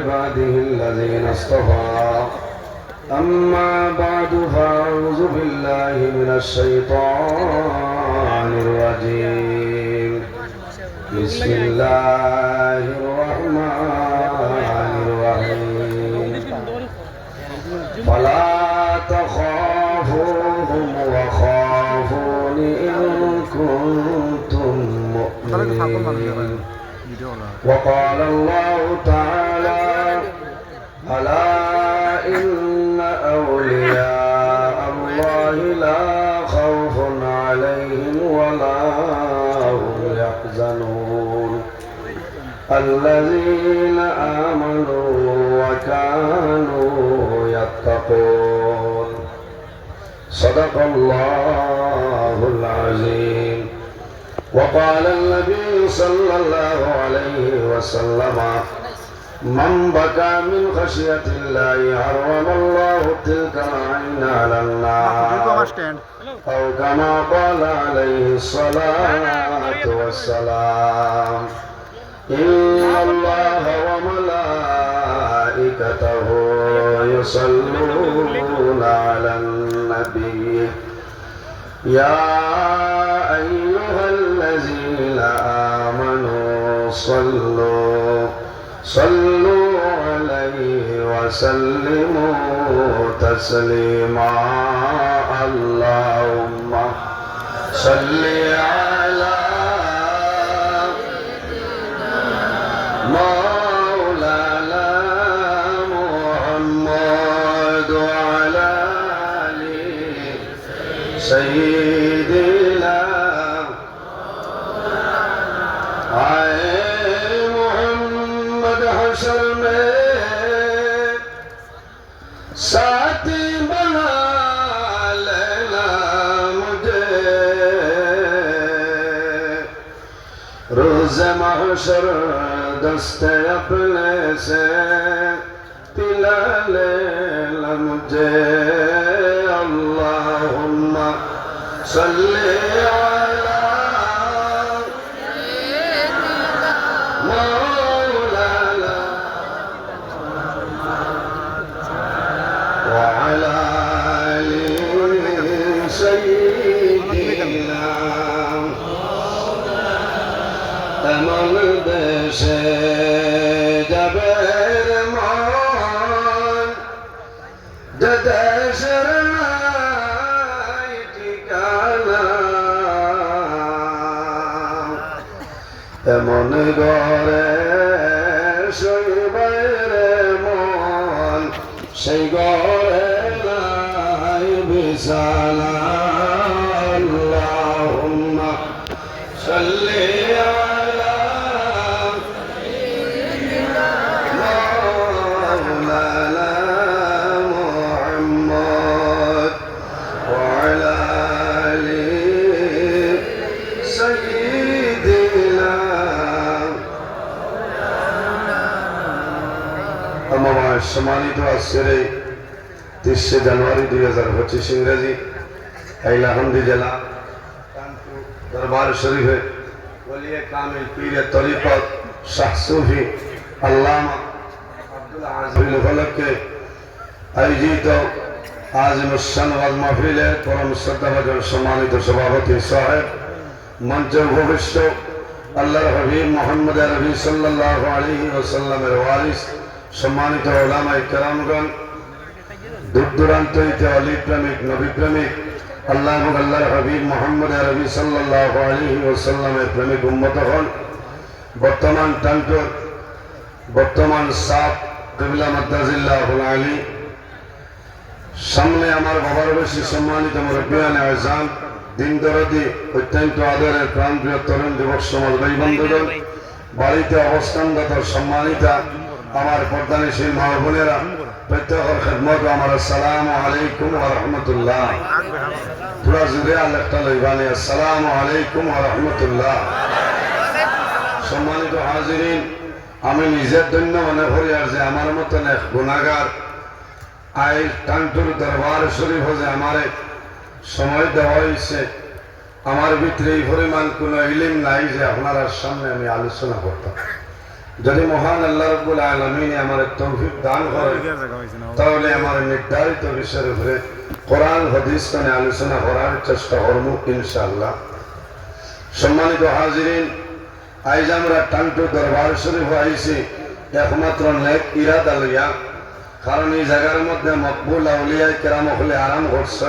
عباده الذين اصطفى أما بعد فأعوذ بالله من الشيطان الرجيم بسم الله الرحمن الرحيم فلا تخافوهم وخافون إن كنتم مؤمنين وقال الله تعالى ألا إن أولياء الله لا خوف عليهم ولا هم يحزنون الذين آمنوا وكانوا يتقون صدق الله العظيم وقال النبي صلى الله عليه وسلم من بكى من خشية الله حرم الله تلك العين على النار أو كما قال عليه الصلاة والسلام إن الله وملائكته يصلون على النبي يا أيها الذين آمنوا صلوا عليه وسلموا تسليما اللهم صل على مولانا محمد وعلى آل سيدنا हशर में साथी बना लेना मुझे रोज़ महशर दस्ते अपने से पिला लेना मुझे अल्लाहुम्मा सल्ली अला এমন দেশে যাবে মন যে দেশের নাই ঠিকানা এমন ঘরে শৈবে মন সেই ঘরে নাই বিছানা আল্লাহুম্মা সাল্লি সম্মানিত আজকের 30 জানুয়ারি 2025 ইংরেজি হাইলাকান্দি জেলা কানপুর দরবার শরীফে ওলিয়ে কামিল পীরে তরিকত শাহ সুফি আল্লামা আব্দুল আজিজ উপলক্ষে আয়োজিত আজিমুস শান ওয়াজ মাহফিলের পরম শ্রদ্ধাভাজন সম্মানিত সভাপতি সাহেব মঞ্চে উপবিষ্ট আল্লাহর হাবিব মুহাম্মদ আরবি সাল্লাল্লাহু আলাইহি ওয়াসাল্লামের ওয়ারিস সম্মানিত উলামায়ে কেরামগণ দূর দূরান্ত হইতে অলি প্রেমিক নবী প্রেমিক আল্লাহ এবং আল্লাহর হাবিব মুহাম্মদ আরবি সাল্লাল্লাহু আলাইহি ওয়াসাল্লামের প্রেমিক উম্মতগণ বর্তমান টাঙ্কর বর্তমান সাপ কিবলা মাদ্দাজিল্লাহুল আলী সামনে আমার বাবার বেশি সম্মানিত মুরব্বিয়ানে আযম দিন দরদি অত্যন্ত আদরের প্রাণপ্রিয় তরুণ যুবক সমাজ ভাই বন্ধুগণ বাড়িতে অবস্থানরত সম্মানিতা আমার পর্দানিশীল মা বোনেরা প্রত্যেকের খিদমত আমার আসসালামু আলাইকুম ওয়া রাহমাতুল্লাহ পুরা জুড়ে আল্লাহটা লইবানে আসসালামু আলাইকুম ওয়া রাহমাতুল্লাহ সম্মানিত হাজিরিন আমি নিজের জন্য মনে করি আর যে আমার মতন এক গুনাহগার আই টাঙ্কুর দরবার শরীফ যে আমারে সময় দেওয়া হয়েছে আমার ভিতরে এই পরিমাণ কোনো ইলম নাই যে আপনার সামনে আমি আলোচনা করতাম যদি মহান আল্লাহ রাব্বুল আলামিন আমার তৌফিক দান করে তাহলে আমার নির্ধারিত বিষয়ের উপরে কোরআন হাদিস নিয়ে আলোচনা করার চেষ্টা করব ইনশাআল্লাহ। সম্মানিত হাজিরিন, আজ আমরা টান্টু দরবার শরীফ আইছি একমাত্র নেক ইরাদা লইয়া, কারণ এই জায়গার মধ্যে মকবুল আউলিয়া কেরাম হলে আরাম করছে।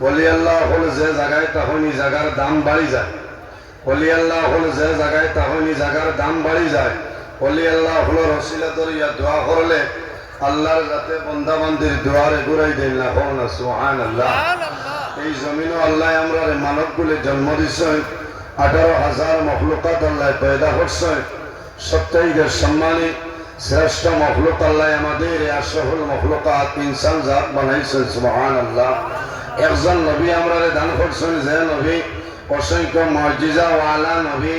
ওলি আল্লাহ হল যে জায়গায় তখন এই জায়গার দাম বাড়ি যায়। ওলি আল্লাহ হল যে জায়গায় তখন এই জায়গার দাম বাড়ি যায়। ওলি আল্লাহ হল রসিলা দরিয়া দোয়া করলে আল্লাহর যাতে বন্দাবান্দির দোয়ারে ঘুরাই দেন না হন না সুবহানাল্লাহ। এই জমিনও আল্লাহ আমরা মানবগুলি জন্ম দিচ্ছে, 18,000 মখলুকাত আল্লাহ পয়দা করছে। সবচাইতে সম্মানী শ্রেষ্ঠ মখলুক আল্লাহ আমাদের আশরাফুল মখলুকাত ইনসান জাত বানাইছেন সুবহানাল্লাহ। একজন নবী আমরা দান করছেন, যে নবী অসংখ্য মুজিজা ওয়ালা নবী,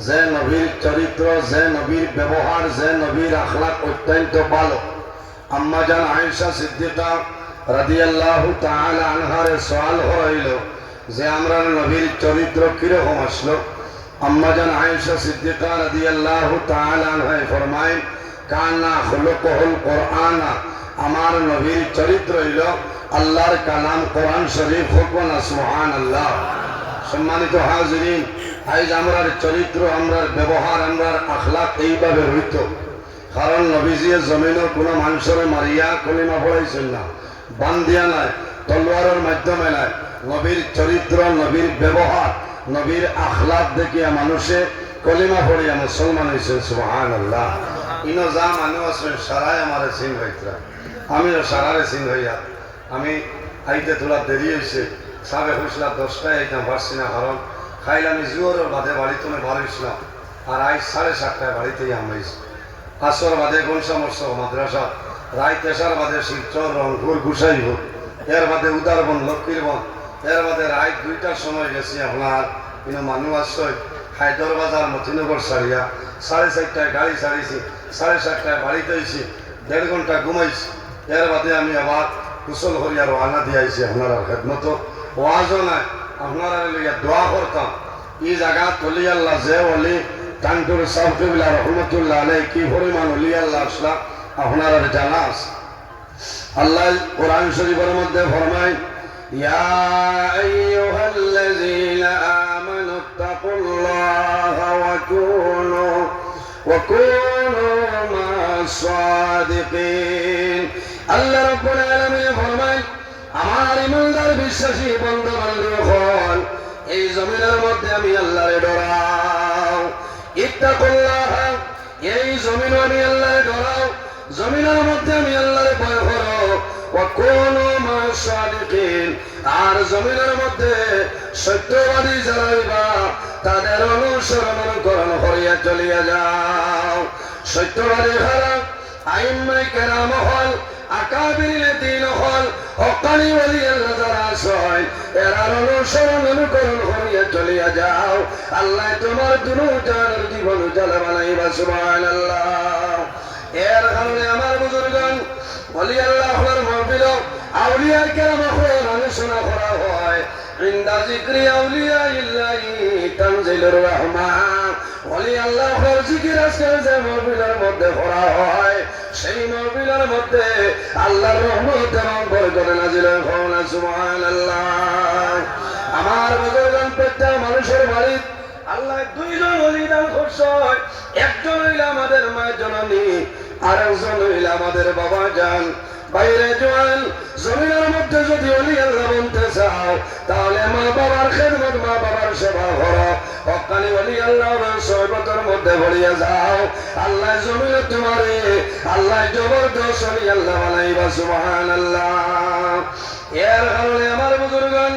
যে নবীর চরিত্র, যে নবীর ব্যবহার, যে নবীর আখলাক অত্যন্ত ভালো। আম্মা জান আয়েশা সিদ্দিকা রাদিয়াল্লাহু তাআলা আনহার সওয়াল হইল যে আমরা নবীর চরিত্র কিরকম আসলো। আম্মা জান আয়েশা সিদ্দিকা রাদিয়াল্লাহু তাআলা আনহা ফরমায়, কানা খুলুকুল কুরআন, আমার নবীর চরিত্র হইল আল্লাহর কালাম কোরআন শরীফ। হুকুম সুবহানাল্লাহ। সম্মানিত হাজিরিন, আজ আমরার চরিত্র, আমরার ব্যবহার, আমরার আখলাক এইভাবে হইত, কারণ নবীজিয়ে জমিনও কোনো মানুষের মারিয়া কলিমা পড়াইছেন না, বান্দিয়া নাই, তলোয়ারের মাধ্যমে নাই। নবীর চরিত্র, নবীর ব্যবহার, নবীর আখলাক দেখিয়া মানুষে কলিমা পড়িয়া মুসলমান হয়েছেন সুবহানাল্লাহ। ইনো যা মানুষ আছেন সারাই আমার সিং হইতরা, আমিও সারারে সিং হইয়া। আমি আইতে তোলা দেরি হয়েছে, সাবে হয়েছিলাম 10টায় আইতাম, পারছি না, কারণ খাইলে আমি জোরের বাদে বাড়িতে বাড়িছিলাম। আর আজ 7:30টায় বাড়িতেই আমরাইছি। আসর বাদে গনসামর্শ মাদ্রাসা, রায় 3টার বাদে শিলচর রংপুর গুসাইব, এর বাদে উদারবন লক্ষ্মীরবন, এর বাদে রায় 2টার সময় গেছি আপনার কিন্তু মানুষ আসছে হায়দর বাজার মতিনগর সারিয়া। 4:30টায় গাড়ি ছাড়িয়েছি, 7:30টায় বাড়িতে আইছি, 1.5 ঘন্টা ঘুমাইছি। এর বাদে আমি আবার কুশল হরিয়া রওনা দিয়ে আইছি আপনার খেদমত। ওয়াজও নাই, আপনারা লইয়া দোয়া করতাম। এই জায়গা তলি আল্লাহ যে অলি টাঙ্কুর সাহকিবিল্লা রহমতুল্লাহ আলাই কি পরিমাণ অলি আল্লাহ আসলা আপনারা জানা আছে। আল্লাহ কোরআন শরীফের মধ্যে ফরমায়, ইয়া আইয়ুহাল্লাযীনা আমানু তাকুল্লাহা ওয়া কুনু মা'আস সাদিকিন। আল্লাহ রাব্বুল আলামিন ফরমায়, আমার ইমানদার বিশ্বাসী বন্ধু বান্ধবগণ, এই জমিনের মধ্যে আমি আল্লাহরে ডরাও। ইত্তাকুল্লাহ, এই জমিন আমি আল্লাহরে ডরাও, জমিনের মধ্যে আমি আল্লাহরে ভয় করো। ওয়া কুনু মা'আস সাদিকিন, আর জমিনের মধ্যে সত্যবাদী যারা তাদের অনুসরণ অনুকরণ করিয়া চলিয়া যাও। সত্যবাদী হারা আইম্মায়ে কেরাম হল, আকাবিরিনে দিন হল, হকানি ওলি আল্লাহ যারা আছেন এরার অনুসরণ অনুকরণ করিয়া চলিয়া যাও। আল্লাহ তোমার দুনিয়ার জীবন উজালা বানাইবা সুবহানাল্লাহ। এর কারণে আমার বুজুর্গগণ, ওলি আল্লাহর মাহফিল আউলিয়া কেরাম হল আলোচনা করা হয়। ইনদা যিকরি আউলিয়া ইল্লাহি তানজিলুর রহমান। ওলি আল্লাহর জিকির আজকাল যে মাহফিলের মধ্যে করা হয়, সেই মাহফিলের মধ্যে আল্লাহর রহমত এবং বরকত নাযিল হয় না সুবহানাল্লাহ। আমার বুজুর্গগণ, প্রত্যেক মানুষের বাড়ি আল্লাহ 2জন ওলি দান করছে। একজন হইল আমাদের মা জননী, আর একজন হইল আমাদের বাবা জান। বাইরে জোয়ান, জমিনের মধ্যে যদি ওলি আল্লাহ বলতে চাও তাহলে মা বাবার খেদমত, মা বাবার সেবা করো। হক্কানি ওলি আল্লাহর সহবতের মধ্যে ভরিয়া যাও। আল্লাহ জমিনে তোমারে আল্লাহ জবরদস্ত ওলি আল্লাহ বানাইবা সুবহানাল্লাহ। এর কারণে আমার বুজুর্গগণ,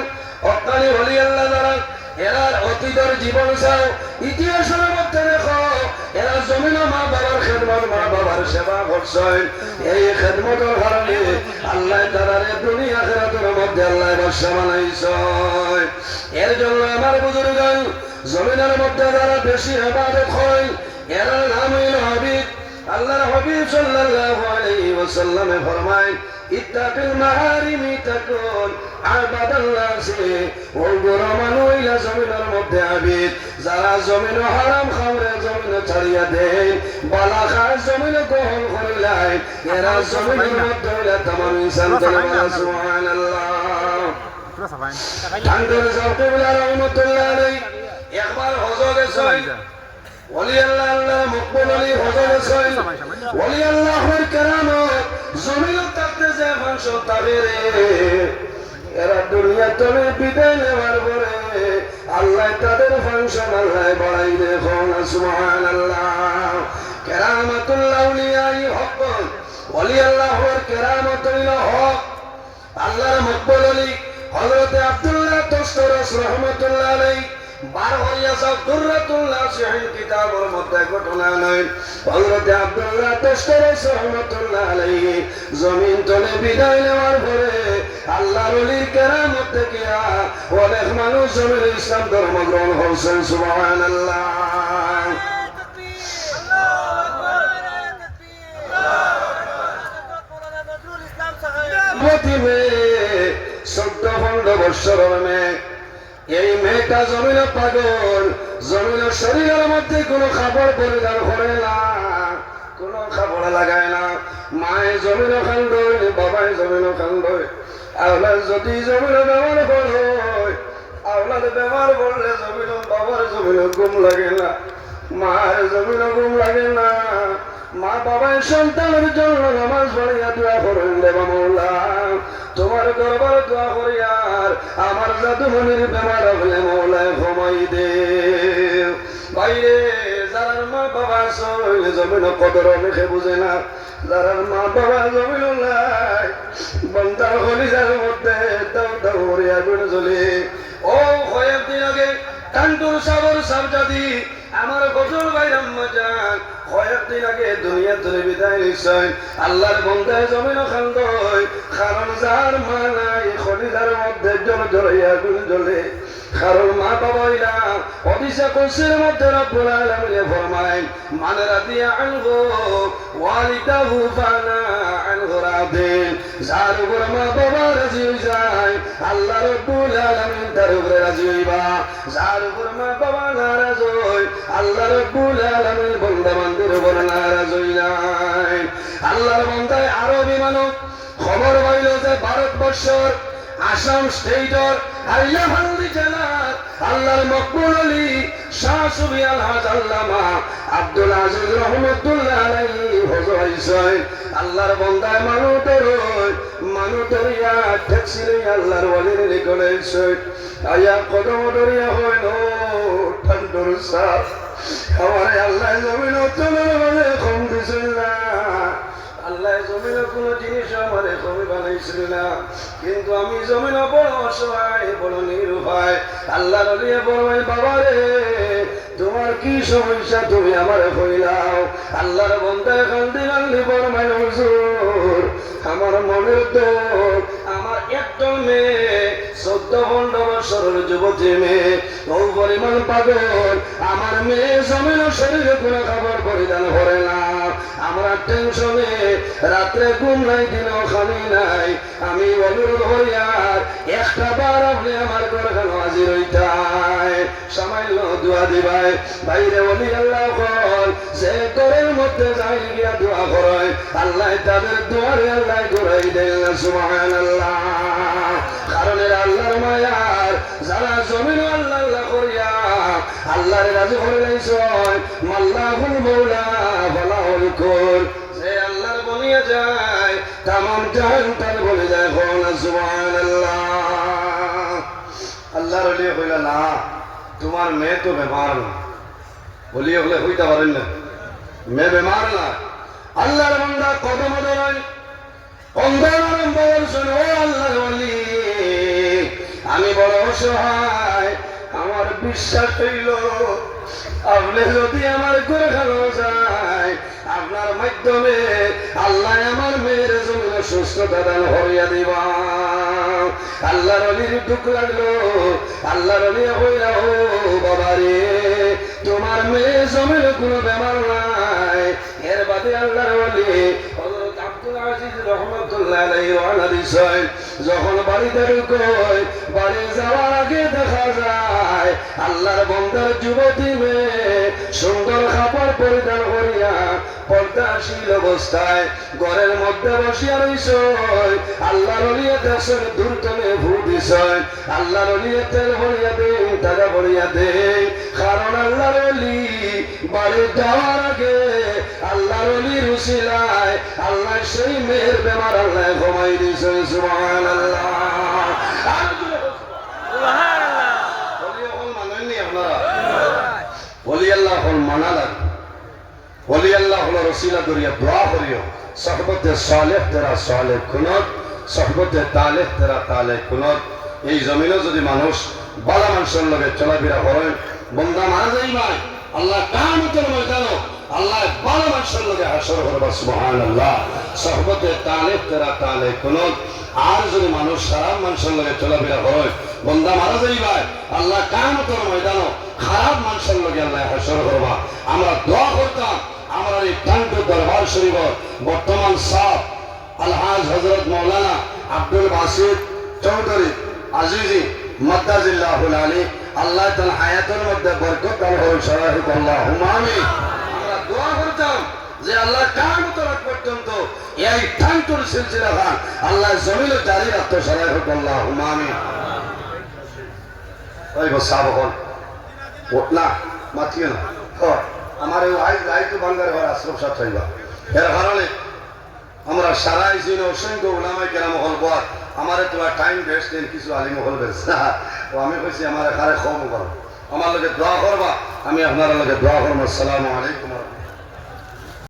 হক্কানি ওলি আল্লাহ যারা এরার অতীতের জীবন চাও, ইতিহাসের মধ্যে দেখো এরা জমিন মা বাবার খেদমত, মা বাবার সেবা করছেন। এই খেদমতের কারণে আল্লাহ তারারে দুনিয়া আখিরাতের মধ্যে আল্লাহ বাদশা বানাইছে। এর জন্য আমার বুজুর্গগণ, জমিনের মধ্যে যারা বেশি ইবাদত হয় এরা নাম হইল হাবিব, আল্লাহর হাবিব সাল্লাল্লাহু আলাইহি ওয়াসাল্লাম ফরমায় ইত্তাকিল মাহারিমি তাকুন আবাদাল্লাহি ও গোরমান হইলা জমিনের মধ্যে আবিদ যারা জমিন হারাম খামরে জমিন ছাড়িয়া দেন বালা খায় জমিন গ্রহণ করিলাই এরা জমিনের মধ্যে হইলা তামাম ইনসান বলে সুবহানাল্লাহ আন্দর জাওতুল্লাহ রাহমাতুল্লাহ আলাইহি একবার হজ গেছেন ওলি আল্লাহ আল্লাহ মকবুল আলী হজ গেছেন ওলি আল্লাহর কেরামত জমিন থাকতে যে মাংস তাবেরে এরা দুনিয়া তলে বিদায় নেওয়ার পরে আল্লাহ তাদের ফাংশন আল্লাহ বাড়াই দেখুন সুবহানাল্লাহ কেরামতুল্লাহ আউলিয়াই হক ওলি আল্লাহর কেরামতুল্লাহ হক আল্লাহর মকবুল আলী হযরত আব্দুল্লাহ তশতরস রাহমাতুল্লাহ আলাইহি বার হইয়া সব দুররাতুল্লাহ শাহীন কিতাবের মধ্যে ঘটনা নয় হযরত আব্দুল্লাহ তশতরস রাহমাতুল্লাহ আলাইহি জমিন তলে বিদায় নেওয়ার পরে আল্লাহর ওলির কেরামত থেকে অনেক মানুষ জমিনে ইসলাম ধর্ম গ্রহণ করেছেন সুবহানাল্লাহ চোদ্দ 15 বৎসরের মেয়ে এই মেয়েটা জমিন পাগল জমিন শরীরের মধ্যে কোনো খাবার পরিধান করে না কোনো খাবার লাগায় না মায়ে জমিন খান্ডয় বাবাই জমিন খান্ডয় আওলাদ যদি জমিন ব্যবহার করে আওলাদ ব্যবহার করলে জমিন বাবার জমিন ঘুম লাগে না মায়ের জমিন ঘুম লাগে না মা বাবাই সন্তানের জন্য নামাজ পড়িয়া দোয়া করেন দেবা মৌলা তোমার দরবার দোয়া করি আর আমার জাদুমনির বেমার হলে মৌলায় ঘুমাই দে বাইরে যার মা বাবা সইলে জমিন কদর মেখে বুঝে না যার মা বাবা জমিন নাই বন্দার কলিজার মধ্যে দাও দাও করে আগুন জ্বলে ও কয়েকদিন আগে কান্টুর সাগর সাবজাদি আমার গজল ভাইরাম মজান কয়েকদিন আগে দুনিয়া তুলে বিদায় নিশ্চয় আল্লাহর বন্দায় জমিন খান্দয় কারণ যার মা নাই খলিজার মধ্যে জল জড়াইয়া আগুন জ্বলে কারণ মা বাবাইরা অদিশা কোষের মধ্যে রব্বুল আলামিন ফরমায় মানে রাদিয়া আনহু ওয়ালিদাহু ফানা আনহু রাদিন যার উপর মা বাবা রাজি হয়ে যায় আল্লাহ রব্বুল আলামিন তার উপরে রাজি হইবা যার উপর মা বাবা নারাজ হয় আল্লাহ রব্বুল আলামিন বান্দা বান্দির উপর নারাজ হই নাই আল্লাহর বান্দায় আরবি মানব খবর পাইল যে ভারতবর্ষর আসাম স্টেটর হাইলাকান্দি জেলার আল্লাহর মকবুল আলী শাহ সুফি আলহাজ আল্লামা আব্দুল আজিজ রহমতুল্লাহ আলাইহি হজ হইছেন আল্লাহর বান্দায় মানু দরিয়া ট্যাক্সি লই আল্লাহর ওয়ালির নিকটে আইছেন আয়া কদম দরিয়া হইল ঠান্ডর সাথ আমার আল্লাহ জমিন তোমার মানে কম দিছিল না আল্লাহ জমিন কোনো জিনিস আমার কমে বানাইছিল না কিন্তু আমি জমিন বড় অসহায় বড় নিরুপায় আল্লাহ নলিয়ে বলবেন বাবা রে তোমার কি সমস্যা তুমি আমার কইলাও আল্লাহর বন্দায় কান্দি কান্দি বলবেন হুজুর আমার মনের দুঃখ আমার একটা মেয়ে 14-15 বছরের যুবতী মেয়ে ও পরিমাণ পাগল আমার মেয়ে জমিন শরীরে কোনো খাবার পরিধান করে না আমরা টেনশনে রাত্রে ঘুম নাই দিনও খানি নাই আমি অনুরোধ করি আর একটা বার আপনি আমার ঘর কেন হাজির হইতাই সামান্য দোয়া দিবাই বাইরে বলি আল্লাহ কল যে ঘরের মধ্যে যাই গিয়া দোয়া করায় আল্লাহ তাদের দোয়ারে আল্লাহ ঘুরাই দেন সুবহানাল্লাহ কারণ আল্লাহর মায়ার যারা জমিন আল্লাহ আল্লাহ করিয়া আল্লাহর রাজি করে লাইছয় মাল্লাহুল মাওলা ফালাহুল কুল যে আল্লাহর বলিয়া যায় তামাম জাহান তার বলে যায় কোন সুবহানাল্লাহ আল্লাহর ওলি কইলা না তোমার মেয়ে তো বেমার না বলি হলে হইতে পারেন না মেয়ে বেমার না আল্লাহর বান্দা কদম ধরায় অন্ধকার বলছেন ও আল্লাহর ওলি আমি বড় অসহায় আমার বিশ্বাস হইল আপনি যদি আমার করে খেলো যায় আপনার মাধ্যমে আল্লাহ আমার মেয়ের জমিনে সুস্থতা দান হইয়া দিবা আল্লাহর অলির দুঃখ লাগলো আল্লাহর অলি হইলা ও বাবা রে তোমার মেয়ে জমির কোনো বেমার নাই। এর বাদে আল্লাহর ওলি হযরত আব্দুল আজিজ রহমাতুল্লাহ আলাইহি ওয়ালা দিছেন, যখন বাড়িতে ঢুকোয় বাড়ি যাওয়ার আগে দেখা যায় আল্লাহর বান্দার যুবতী মেয়ে সুন্দর কাপড় পরিধান করিয়া পর্দাশীল অবস্থায় ঘরের মধ্যে বসিয়া রইছে। আল্লাহর ওলি দেখছেন দূরতনে ভূ দিছেন, আল্লাহর ওলি তেল ভরিয়া দেন, টাকা ভরিয়া দেন, কারণ আল্লাহর ওলি বাড়ি যাওয়ার আগে আল্লাহর ওলির উসিলায় আল্লাহ সেই মেয়ের বেমার আল্লাহ কমাই দিয়েছেন। সুবহানাল্লাহ। ওলি হল মানেননি আপনারা? ওলি আল্লাহ হল মানা লাগবে। ওলি আল্লাহ হল রসিলা দরিয়া দোয়া করিও, সহবতে সালেহ তেরা সালেহ কুনত, সহবতে তালেহ তেরা তালেহ কুনত। এই জমিনে যদি মানুষ বালা মানুষের লগে চলাফেরা করেন, বন্দা মারা যাই ভাই আল্লাহ কিয়ামতের ময়দানে আল্লাহ বালা মানুষের লগে হাসর করবে। সুবহানাল্লাহ। সহবতে তালেহ তেরা তালেহ কুনত। আর যদি মানুষ খারাপ মানুষের লগে চলাফেরা করেন, বন্দা মারা যাই ভাই আল্লাহ কিয়ামতের ময়দানে খারাপ মানুষের লগে আল্লাহ হাসর করবা। আমরা দোয়া করতাম আমরা এই টাঙ্গু দরবার শরীফ বর্তমান সাহেব আলহাজ হযরত মাওলানা আব্দুল বাসিত চৌধুরী আজিজি মাদ্দাজিল্লাহুল আলী আল্লাহ তাআলা হায়াতের মধ্যে বরকত দান করুন। শারাহিক আল্লাহুম্মা আমিন। আমরা দোয়া করতাম যে আল্লাহ কিয়ামতের আগ পর্যন্ত এই টাঙ্গুর সিলসিলা খান আল্লাহ জমিনে জারি রাখতে। শারাহিক আল্লাহুম্মা আমিন। ওই গো সাবহন না মাতিও না আমার এই আইতো বাঙ্গারে ঘর আশ্রম সাথ চাইবা। এর কারণে আমরা সারা দিন অসংখ্য উলামায়ে কেরাম হল পর আমার তোমার টাইম বেস্ট দেন কিছু আলিম হল বেস্ট ও আমি কইছি আমার এখানে কম করো, আমার লগে দোয়া করবা, আমি আপনার লগে দোয়া করবো। আসসালামু আলাইকুম।